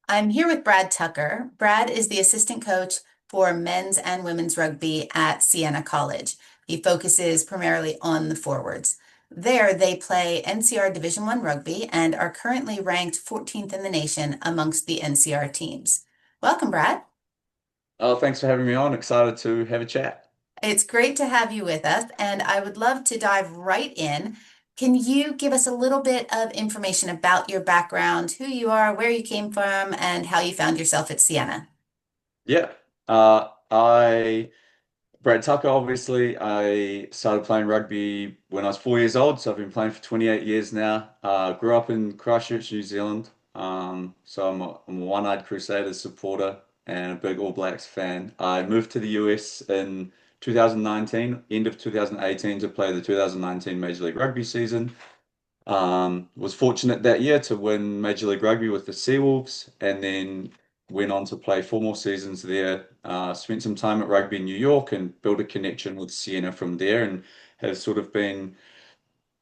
I'm here with Brad Tucker. Brad is the assistant coach for men's and women's rugby at Siena College. He focuses primarily on the forwards. There, they play NCR Division One rugby and are currently ranked 14th in the nation amongst the NCR teams. Welcome, Brad. Oh, thanks for having me on. Excited to have a chat. It's great to have you with us, and I would love to dive right in. Can you give us a little bit of information about your background, who you are, where you came from, and how you found yourself at Siena? Yeah. Brad Tucker, obviously, I started playing rugby when I was 4 years old, so I've been playing for 28 years now. Grew up in Christchurch, New Zealand. So I'm a One-Eyed Crusaders supporter and a big All Blacks fan. I moved to the US in 2019, end of 2018, to play the 2019 Major League Rugby season. Was fortunate that year to win Major League Rugby with the Seawolves, and then went on to play 4 more seasons there. Spent some time at Rugby in New York and built a connection with Siena from there, and have sort of been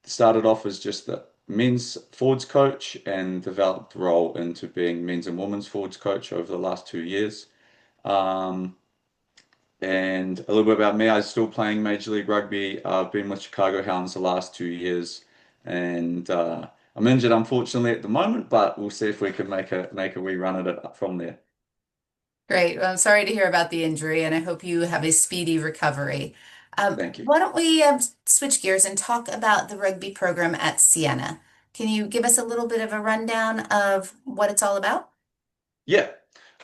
started off as just the men's forwards coach and developed the role into being men's and women's forwards coach over the last 2 years. Um, and a little bit about me, I'm still playing Major League Rugby. I've been with Chicago Hounds the last 2 years, and I'm injured unfortunately at the moment, but we'll see if we can make a wee run at it from there. Great. Well, I'm sorry to hear about the injury, and I hope you have a speedy recovery. Thank you. Why don't we switch gears and talk about the rugby program at Siena? Can you give us a little bit of a rundown of what it's all about? Yeah.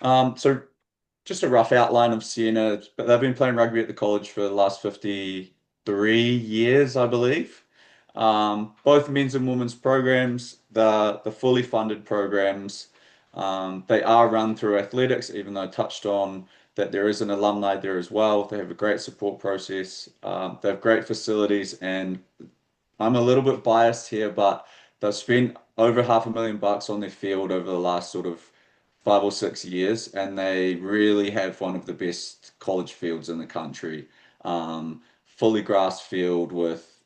So just a rough outline of Siena, but they've been playing rugby at the college for the last 53 years, I believe. Both men's and women's programs, the fully funded programs, they are run through athletics, even though I touched on that there is an alumni there as well. They have a great support process. They have great facilities, and I'm a little bit biased here, but they've spent over $500,000 on their field over the last sort of 5 or 6 years, and they really have one of the best college fields in the country. Fully grass field with,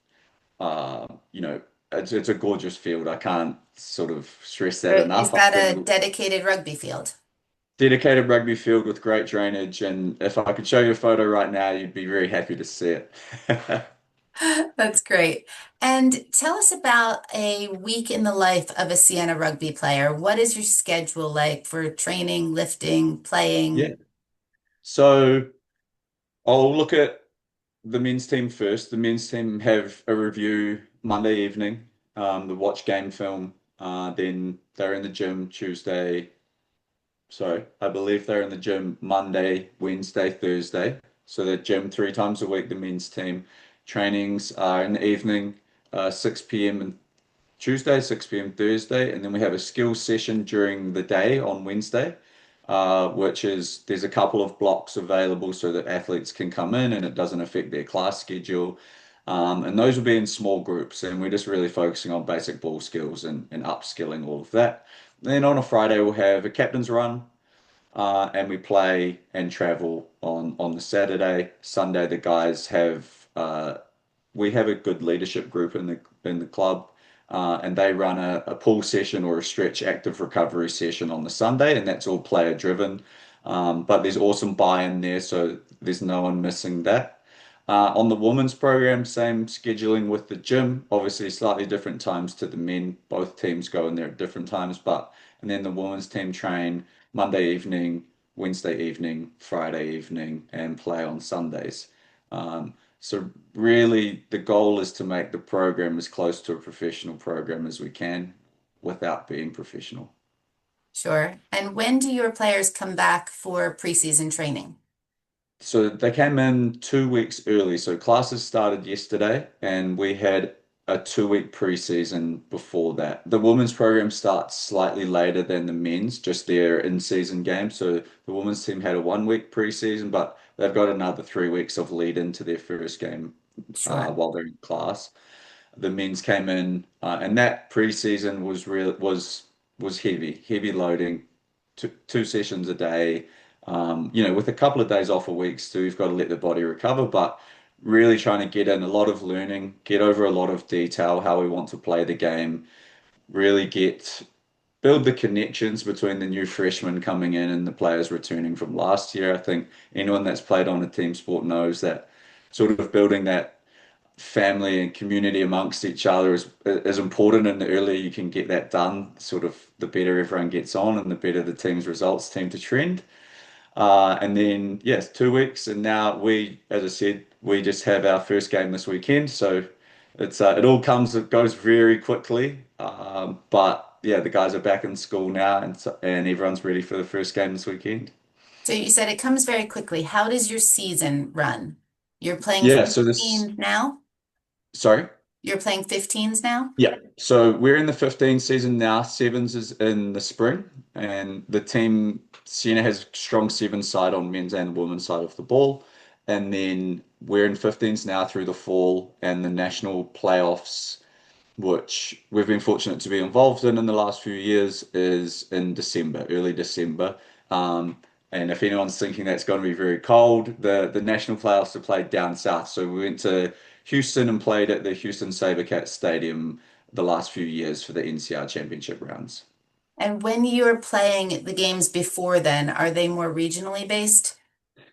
uh, you know, it's a gorgeous field. I can't sort of stress that Is enough. I that a think dedicated rugby field? dedicated rugby field with great drainage, and if I could show you a photo right now, you'd be very happy to see it. That's great. And tell us about a week in the life of a Siena rugby player. What is your schedule like for training, lifting, Yeah. playing? So I'll look at the men's team first. The men's team have a review Monday evening, the watch game film. Then they're in the gym Tuesday. Sorry, I believe they're in the gym Monday, Wednesday, Thursday. So they're gym 3 times a week, the men's team. Trainings are in the evening, 6 p.m. and Tuesday, 6 p.m. Thursday, and then we have a skills session during the day on Wednesday, which is there's a couple of blocks available so that athletes can come in and it doesn't affect their class schedule. And those will be in small groups, and we're just really focusing on basic ball skills and upskilling all of that. Then on a Friday, we'll have a captain's run, and we play and travel on the Saturday. Sunday, the guys have we have a good leadership group in the club, and they run a pull session or a stretch active recovery session on the Sunday, and that's all player driven. But there's awesome buy-in there, so there's no one missing that. On the women's program, same scheduling with the gym. Obviously, slightly different times to the men. Both teams go in there at different times, but and then the women's team train Monday evening, Wednesday evening, Friday evening, and play on Sundays. So really, the goal is to make the program as close to a professional program as we can without being professional. Sure. And when do your players come back for preseason training? So they came in 2 weeks early. So classes started yesterday, and we had a 2 week preseason before that. The women's program starts slightly later than the men's, just their in-season game. So the women's team had a 1 week preseason, but they've got another 3 weeks of lead into their first game Sure. while they're in class. The men's came in, and that preseason was heavy loading, two sessions a day. With a couple of days off a week, so you've got to let the body recover, but really trying to get in a lot of learning, get over a lot of detail, how we want to play the game, really get build the connections between the new freshmen coming in and the players returning from last year. I think anyone that's played on a team sport knows that sort of building that family and community amongst each other is important, and the earlier you can get that done, sort of the better everyone gets on and the better the team's results tend to trend. And then yes, 2 weeks, and now we, as I said, we just have our first game this weekend. So it all comes, it goes very quickly. But yeah, the guys are back in school now, and everyone's ready for the first game this weekend. So you said it comes very quickly. How does your season run? You're playing Yeah, so this, 15 now? sorry. You're playing 15s now? Yeah. So we're in the 15 season now. Sevens is in the spring, and the team, Siena has a strong seven side on men's and women's side of the ball. And then we're in 15s now through the fall, and the national playoffs, which we've been fortunate to be involved in the last few years, is in December, early December. Um, and if anyone's thinking that's going to be very cold, the national playoffs are played down south. So we went to Houston and played at the Houston SaberCats Stadium the last few years for the NCR championship rounds. And when you're playing the games before then, are they more regionally based?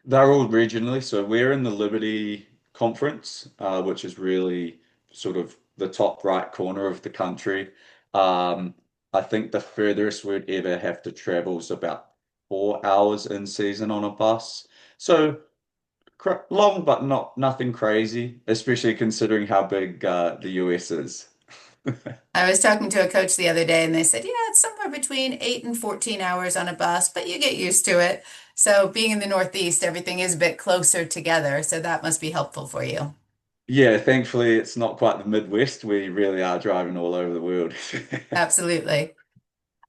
They're all regionally, so we're in the Liberty Conference, which is really sort of the top right corner of the country. Um, I think the furthest we'd ever have to travel is about 4 hours in season on a bus. So long, but not nothing crazy, especially considering how big the US is. I was talking to a coach the other day and they said, yeah, it's somewhere between 8 and 14 hours on a bus, but you get used to it. So being in the Northeast, everything is a bit closer together. So that must be helpful for you. Yeah, thankfully it's not quite the Midwest. We really are driving all over the world. Absolutely.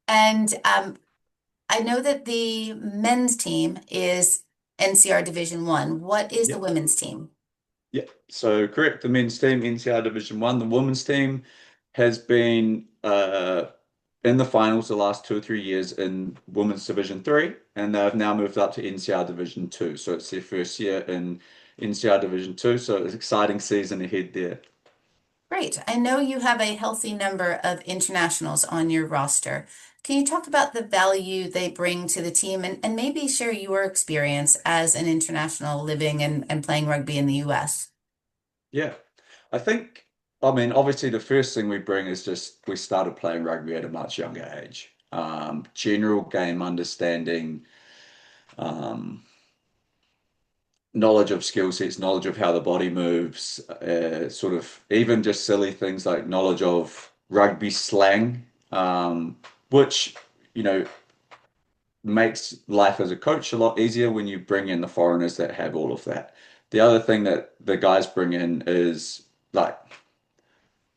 And I know that the men's team is NCR Division One. What is the Yep. women's team? Yeah, so correct. The men's team, NCR Division One. The women's team has been in the finals the last 2 or 3 years in Women's Division Three, and they've now moved up to NCR Division Two. So it's their first year in NCR Division Two. So it's an exciting season ahead there. Great. I know you have a healthy number of internationals on your roster. Can you talk about the value they bring to the team and maybe share your experience as an international living and playing rugby in the US? Yeah, I think. I mean, obviously, the first thing we bring is just we started playing rugby at a much younger age. General game understanding. Um, Knowledge of skill sets, knowledge of how the body moves, sort of even just silly things like knowledge of rugby slang, which, you know, makes life as a coach a lot easier when you bring in the foreigners that have all of that. The other thing that the guys bring in is like,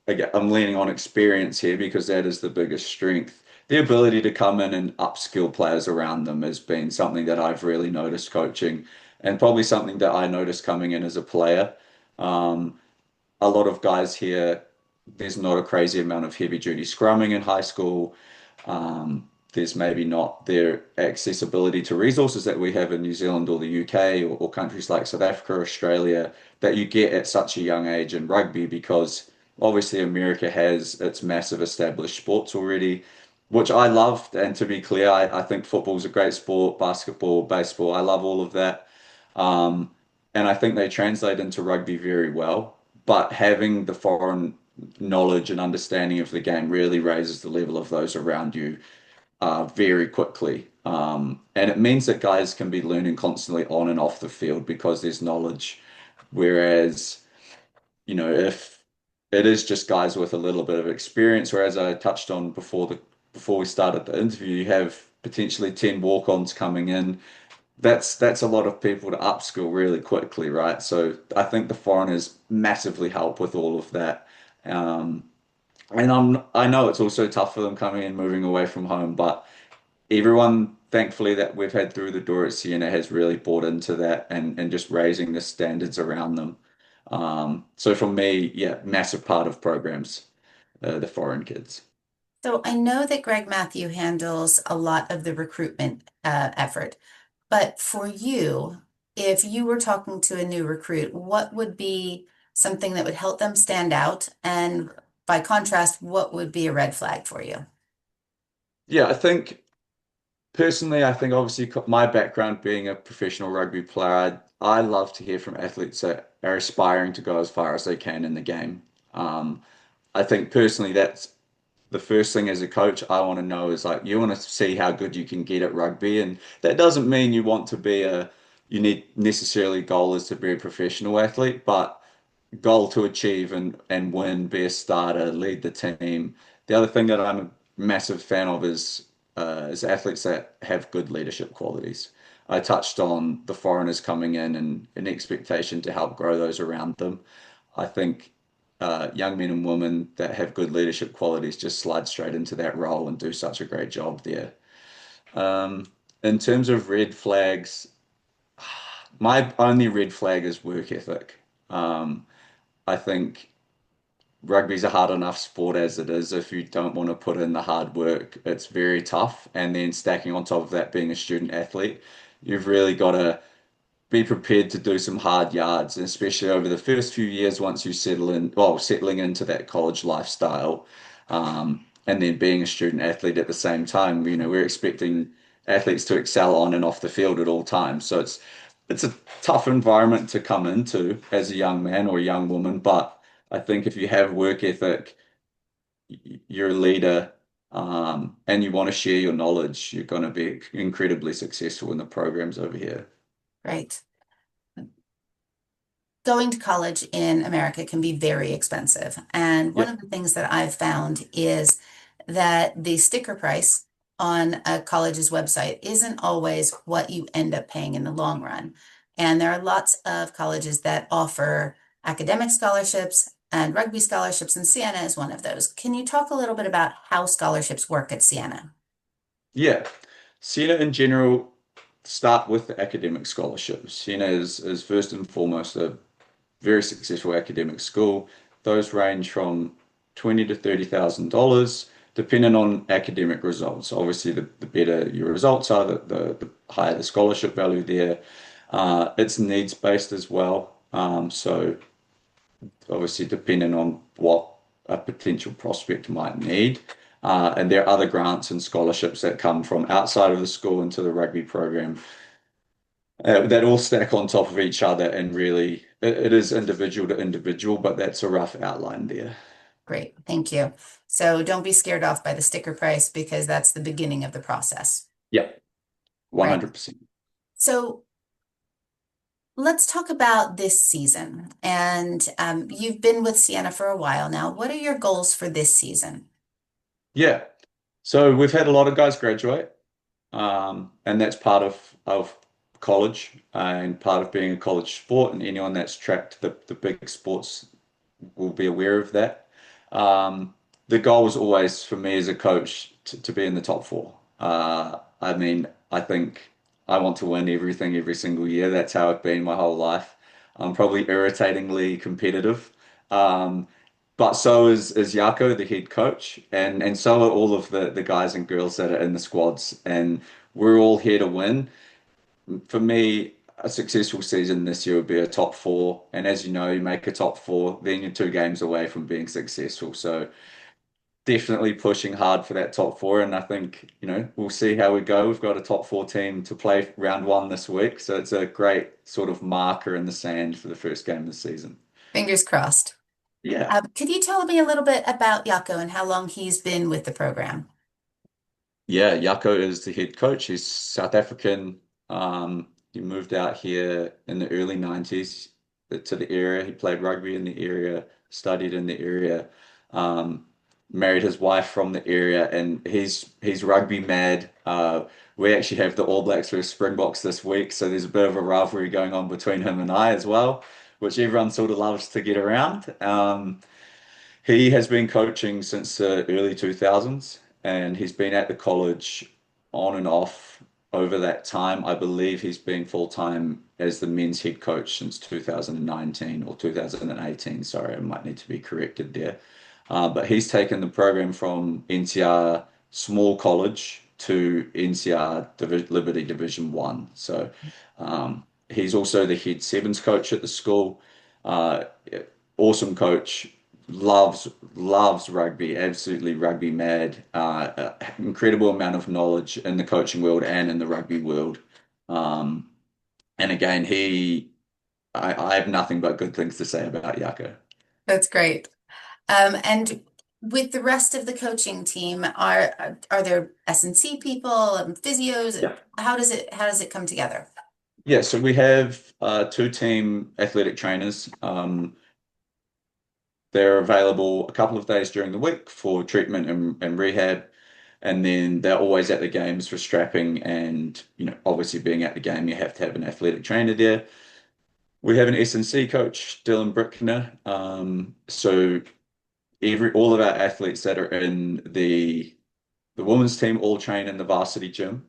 again, I'm leaning on experience here because that is the biggest strength. The ability to come in and upskill players around them has been something that I've really noticed coaching, and probably something that I noticed coming in as a player. Um, a lot of guys here, there's not a crazy amount of heavy duty scrumming in high school. There's maybe not their accessibility to resources that we have in New Zealand or the UK or countries like South Africa, Australia, that you get at such a young age in rugby because obviously America has its massive established sports already, which I loved. And to be clear, I think football's a great sport, basketball, baseball, I love all of that. Um, and I think they translate into rugby very well. But having the foreign knowledge and understanding of the game really raises the level of those around you very quickly. And it means that guys can be learning constantly on and off the field because there's knowledge. Whereas, if it is just guys with a little bit of experience, or as I touched on before we started the interview, you have potentially 10 walk-ons coming in. That's a lot of people to upskill really quickly, right? So I think the foreigners massively help with all of that. Um, and I know it's also tough for them coming in, moving away from home, but everyone, thankfully, that we've had through the door at Siena has really bought into that and just raising the standards around them. So for me, yeah, massive part of programs, the foreign kids. So I know that Greg Matthew handles a lot of the recruitment effort, but for you, if you were talking to a new recruit, what would be something that would help them stand out? And by contrast, what would be a red flag for you? Yeah, I think personally, I think obviously my background being a professional rugby player, I love to hear from athletes that are aspiring to go as far as they can in the game. Um, I think personally that's the first thing as a coach I want to know is like you want to see how good you can get at rugby, and that doesn't mean you want to be a you need necessarily goal is to be a professional athlete, but goal to achieve and win, be a starter, lead the team. The other thing that I'm a massive fan of is athletes that have good leadership qualities. I touched on the foreigners coming in and an expectation to help grow those around them. I think young men and women that have good leadership qualities just slide straight into that role and do such a great job there. Um, in terms of red flags, my only red flag is work ethic. Um, I think rugby's a hard enough sport as it is. If you don't want to put in the hard work, it's very tough. And then stacking on top of that, being a student athlete, you've really got to be prepared to do some hard yards, and especially over the first few years once you settle in, well, settling into that college lifestyle, and then being a student athlete at the same time. We're expecting athletes to excel on and off the field at all times. So it's a tough environment to come into as a young man or a young woman, but I think if you have work ethic, you're a leader, and you want to share your knowledge, you're going to be incredibly successful in the programs over here. Right. Going to college in America can be very expensive. And one Yep. of the things that I've found is that the sticker price on a college's website isn't always what you end up paying in the long run. And there are lots of colleges that offer academic scholarships and rugby scholarships, and Siena is one of those. Can you talk a little bit about how scholarships work at Siena? Yeah. Siena in general start with the academic scholarships. Siena is first and foremost a very successful academic school. Those range from 20 to $30,000, depending on academic results. Obviously, the better your results are, the higher the scholarship value there. It's needs based as well. So obviously depending on what a potential prospect might need. And there are other grants and scholarships that come from outside of the school into the rugby program that all stack on top of each other. And really, it is individual to individual, but that's a rough outline there. Great, thank you. So don't be scared off by the sticker price because that's the beginning of the process. Yeah, Right. 100%. So let's talk about this season. And you've been with Sienna for a while now. What are your goals for this season? Yeah. So we've had a lot of guys graduate, and that's part of college and part of being a college sport. And anyone that's tracked the big sports will be aware of that. The goal was always for me as a coach to be in the top four. I mean, I think I want to win everything every single year. That's how I've been my whole life. I'm probably irritatingly competitive. Um, but so is Yako, the head coach, and so are all of the guys and girls that are in the squads. And we're all here to win. For me, a successful season this year would be a top four. And as you know, you make a top four, then you're 2 games away from being successful. So definitely pushing hard for that top four. And I think, we'll see how we go. We've got a top four team to play round one this week. So it's a great sort of marker in the sand for the first game of the season. Fingers crossed. Yeah. Could you tell me a little bit about Yako and how long he's been with the program? Yeah, Yako is the head coach. He's South African. He moved out here in the early 90s to the area. He played rugby in the area, studied in the area, um, married his wife from the area, and he's rugby mad. We actually have the All Blacks versus Springboks this week, so there's a bit of a rivalry going on between him and I as well, which everyone sort of loves to get around. He has been coaching since the early 2000s, and he's been at the college on and off over that time. I believe he's been full-time as the men's head coach since 2019 or 2018. Sorry, I might need to be corrected there. But he's taken the program from NCR small college to NCR Liberty Division One. So he's also the head sevens coach at the school. Uh, awesome coach, loves rugby, absolutely rugby mad. Incredible amount of knowledge in the coaching world and in the rugby world. Um, and again, I have nothing but good things to say about Yaka. That's great. And with the rest of the coaching team, are there S&C people and physios? Yeah. How does it come together? Yeah, so we have two team athletic trainers. They're available a couple of days during the week for treatment and rehab, and then they're always at the games for strapping. And obviously, being at the game, you have to have an athletic trainer there. We have an S&C coach, Dylan Brickner. So every all of our athletes that are in the women's team all train in the varsity gym,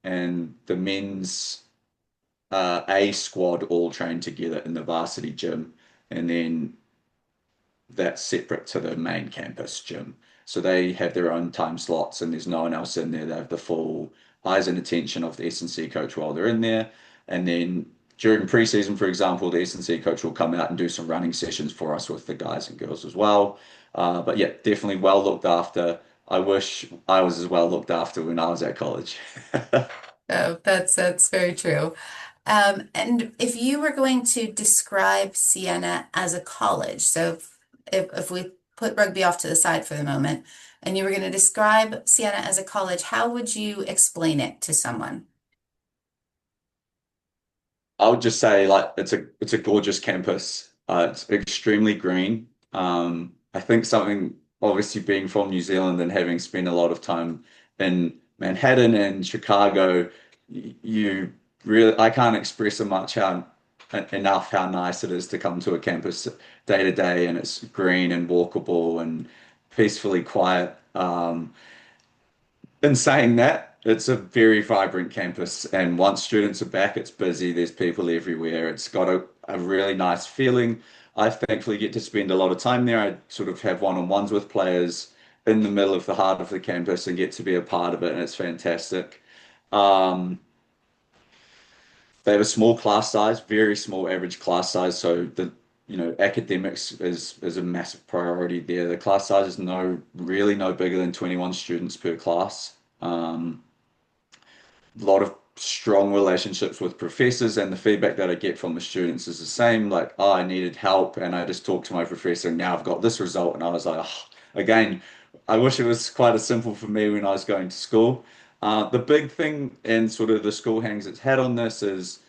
and the men's A squad all train together in the varsity gym, and then that's separate to the main campus gym. So they have their own time slots, and there's no one else in there. They have the full eyes and attention of the S&C coach while they're in there. And then during preseason, for example, the S&C coach will come out and do some running sessions for us with the guys and girls as well. But yeah, definitely well looked after. I wish I was as well looked after when I was at college. Oh, that's very true. And if you were going to describe Siena as a college, so if we put rugby off to the side for the moment, and you were going to describe Siena as a college, how would you explain it to someone? I would just say like it's a gorgeous campus. It's extremely green. I think something obviously being from New Zealand and having spent a lot of time in Manhattan and Chicago, you really I can't express so much how enough how nice it is to come to a campus day to day, and it's green and walkable and peacefully quiet. In saying that, it's a very vibrant campus, and once students are back, it's busy. There's people everywhere. It's got a really nice feeling. I thankfully get to spend a lot of time there. I sort of have one-on-ones with players in the middle of the heart of the campus and get to be a part of it, and it's fantastic. Um, they have a small class size, very small average class size, so the academics is a massive priority there. The class size is no bigger than 21 students per class. A lot of strong relationships with professors, and the feedback that I get from the students is the same. Like, oh, I needed help, and I just talked to my professor, and now I've got this result. And I was like, oh, again, I wish it was quite as simple for me when I was going to school. The big thing, and sort of the school hangs its hat on this, is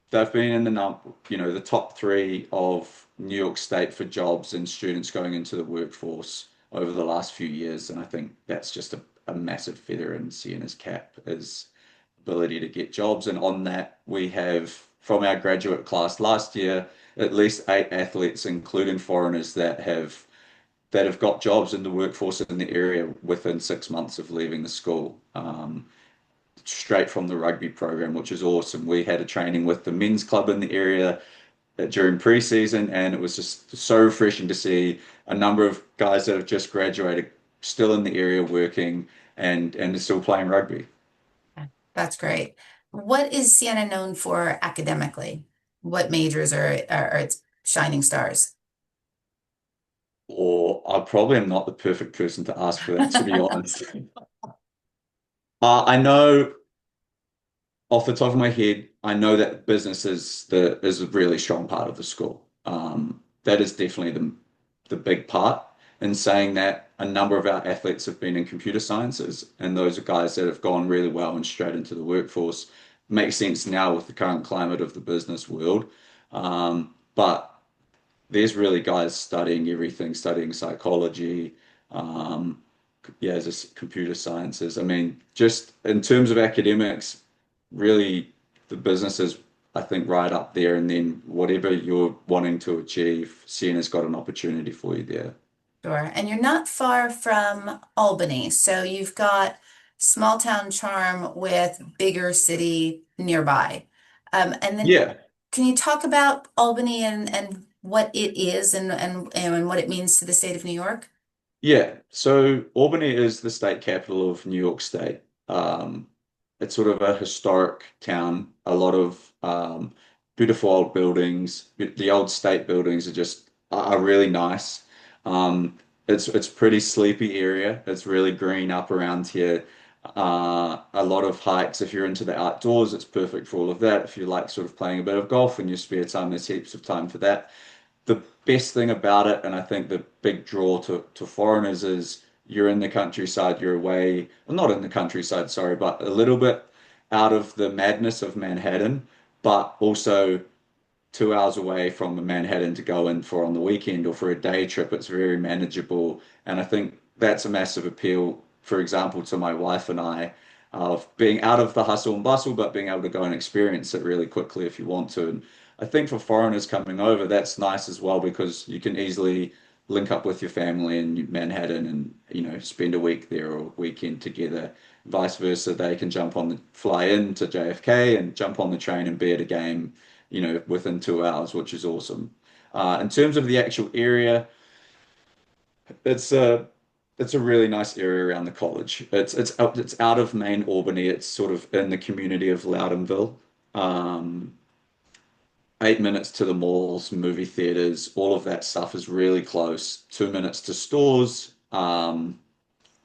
they've been in the top three of New York State for jobs and students going into the workforce over the last few years. And I think that's just a massive feather in Siena's cap is ability to get jobs. And on that, we have from our graduate class last year, at least 8 athletes, including foreigners, that have got jobs in the workforce in the area within 6 months of leaving the school. Straight from the rugby program, which is awesome. We had a training with the men's club in the area during preseason, and it was just so refreshing to see a number of guys that have just graduated still in the area working and are still playing rugby. That's great. What is Siena known for academically? What majors are its shining stars? Or I probably am not the perfect person to ask for that, to be honest. I know off the top of my head, I know that business is a really strong part of the school. That is definitely the big part. In saying that, a number of our athletes have been in computer sciences, and those are guys that have gone really well and straight into the workforce. Makes sense now with the current climate of the business world. But there's really guys studying everything, studying psychology, um, yeah, just computer sciences. I mean, just in terms of academics, really the business is, I think, right up there. And then whatever you're wanting to achieve, Siena's got an opportunity for you there. Sure. And you're not far from Albany. So you've got small town charm with bigger city nearby. And then Yeah. can you talk about Albany and what it is and what it means to the state of New York? Yeah, so Albany is the state capital of New York State. It's sort of a historic town, a lot of beautiful old buildings. The old state buildings are really nice. It's pretty sleepy area. It's really green up around here. A lot of hikes. If you're into the outdoors, it's perfect for all of that. If you like sort of playing a bit of golf in your spare time, there's heaps of time for that. The best thing about it, and I think the big draw to foreigners is you're in the countryside, you're away, well, not in the countryside, sorry, but a little bit out of the madness of Manhattan, but also 2 hours away from Manhattan to go in for on the weekend or for a day trip. It's very manageable. And I think that's a massive appeal, for example, to my wife and I, of being out of the hustle and bustle, but being able to go and experience it really quickly if you want to. And I think for foreigners coming over, that's nice as well because you can easily link up with your family in Manhattan and, spend a week there or a weekend together. Vice versa, they can fly in to JFK and jump on the train and be at a game within 2 hours, which is awesome. In terms of the actual area, it's a it's a really nice area around the college. It's out of main Albany. It's sort of in the community of Loudonville. Um, 8 minutes to the malls, movie theaters, all of that stuff is really close. 2 minutes to stores.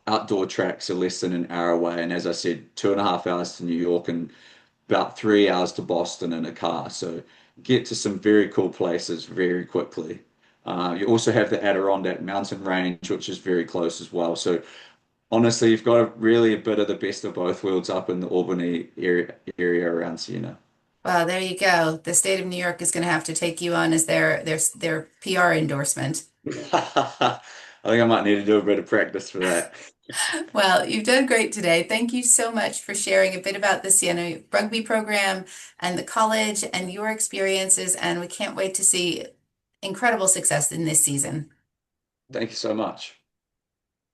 Outdoor tracks are less than an hour away, and as I said, 2.5 hours to New York and about 3 hours to Boston in a car. So get to some very cool places very quickly. You also have the Adirondack mountain range, which is very close as well. So honestly, you've got really a bit of the best of both worlds up in the Albany area around Siena. Well, there you go. The state of New York is going to have to take you on as their PR endorsement. I think I might need to do a bit of practice for that. Well, you've done great today. Thank you so much for sharing a bit about the Siena rugby program and the college and your experiences. And we can't wait to see incredible success in this season. Thank you so much.